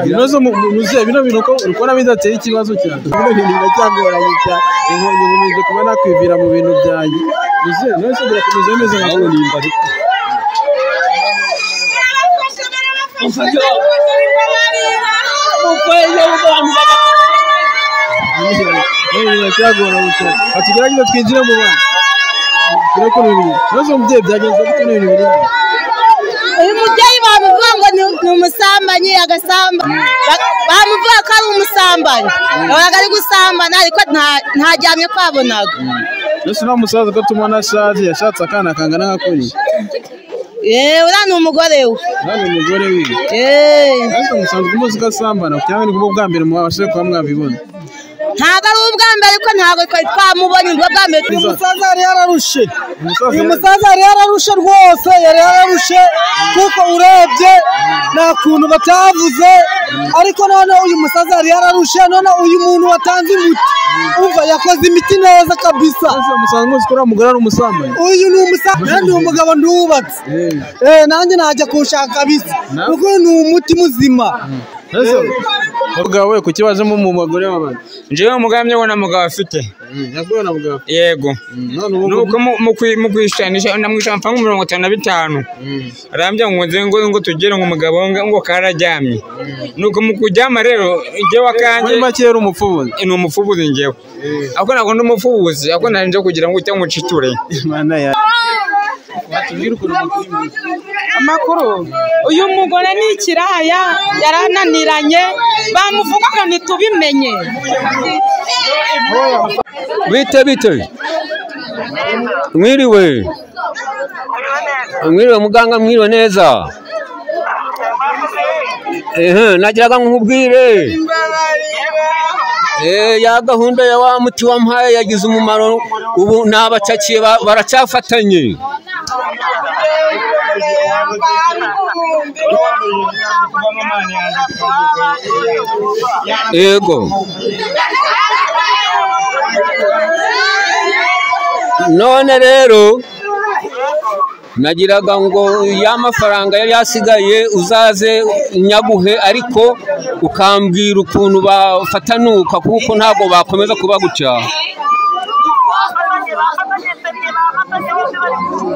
Ibibazo muze bino binuko urukora bidateye ikibazo cyane. Ndacyagoranye cyane. Inkonyi nkomeje kuba nakwivira mu bintu byanjye. Muze nose birakomeza bimeze nka nimba ariko. Ndacyagoranye cyane. Atugerageze twinjire mu bana. Kureko n'ibintu. Ibibazo mubyeyi byagenze gute n'ibintu biri. Uyu mubyeyi bamuvuga ngo ni umusambanyi agasamba bamuvuga ko ari umusambanyi yahoraga ari gusambana ariko ntajyamye kwabonaga. Ese nta musaza ko tumubona ashaje yashatse akana kangana nka kuri uriya ni umugore we. Uriya ni umugore we. Ariko musanzwe umuzi ko asambana cyangwa ni bwo bwa mbere mubashe kuba mwabibona? Ntabwo ari ubwa mbere ariko ntabwo twari twamubonye ubwo bwa mbere. Uyu musaza yari yararushe. Uyu musaza yari yararushe rwose, yari yararushe kuko urebye nta kuntu batavuze, ariko none uyu musaza yari yararushe, none uyu muntu watanze imiti umva yakoze imiti neza kabisa. Musanzwe muzi ko uriya mugore ari umusambanyi? Uyu ni umusambanyi, ni umugabo ndubatse. Nanjye najya kuwushaka kabisa kuko ni umuti muzima. Mugawe kuki wajemo mu bagore w'abandi? Njewe umugamye wona mugabo afite. Yakubona mugabo? Yego. Nuko mu kwishanisha ndamwisha mfa 55. Arambya ngo tugere ngo mugabo ngo karajyamye. Nuko mu kujyama rero nje wakanje makero umupfubuzi. Ni umupfubuzi njewe. Ako nako ndumupfubuzi, ako nanje kugira ngo cyangwa muciture. Mana ya. Amakuru uyu mugore ni ikiraya yarananiranye bamuvugaga ntitubimenye. Bite mwiriwe muganga, mwiriwe neza. Nagiraga nkubwire ya gahunda ya wa muti wampaye yagize umumaro, ubu nabacakiye baracyafatanye. Yego none rero nagiraga ngo ya mafaranga yari yasigaye uzaze nyaguhe, ariko ukambwira ukuntu bafatanuka kuko ntabwo bakomeza kuba gucyaha.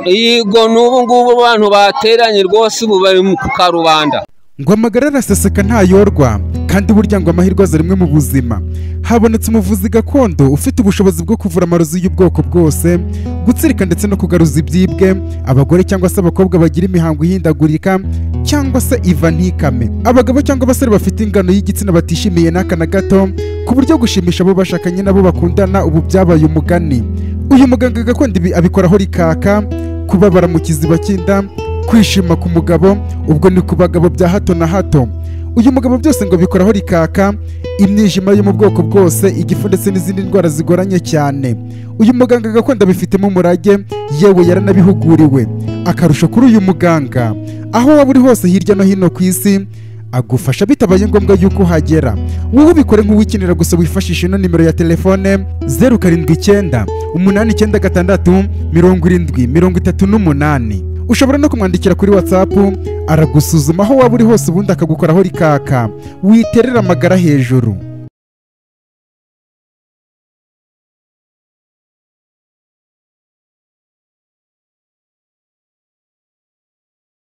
Yego n'ubu ngubu abantu bateranye rwose ubu bari ku karubanda. Ngo amagara araseseka ntayorwa, kandi burya ngo amahirwe aza rimwe mu buzima. Habonetse umuvuzi gakondo ufite ubushobozi bwo kuvura amarozi y'ubwoko bwose, gutsirika ndetse no kugaruza ibyibwe, abagore cyangwa se abakobwa bagira imihango ihindagurika cyangwa se iva ntikame, abagabo cyangwa abasore bafite ingano y'igitsina batishimiye n'aka na gato, ku buryo gushimisha abo bashakanye nabo bakundana ubu byabaye umugani. Uyu muganga gakondo abikoraho rikaka, kubabara mu kiziba cy'inda, kwishima ku mugabo, ubwo ni ku bagabo bya hato na hato. Uyu mugabo byose ngo bikoraho rikaka, imyijima yo mu bwoko bwose, igifu ndetse n'izindi ndwara zigoranye cyane. Uyu muganga gakondo abifitemo umurage, yewe yaranabihuguriwe. Akarusho kuri uyu muganga, aho waba uri hose hirya no hino ku isi, agufasha bitabaye ngombwa yuko uhagera. Wowe ubikore nk'uwikenera gusa wifashisha ino nimero ya telefone 079 896 7038. Ushobora no kumwandikira kuri WhatsApp, aragusuzuma aho waba uri hose ubundi akagukoraho rikaka. Witerera amagara hejuru.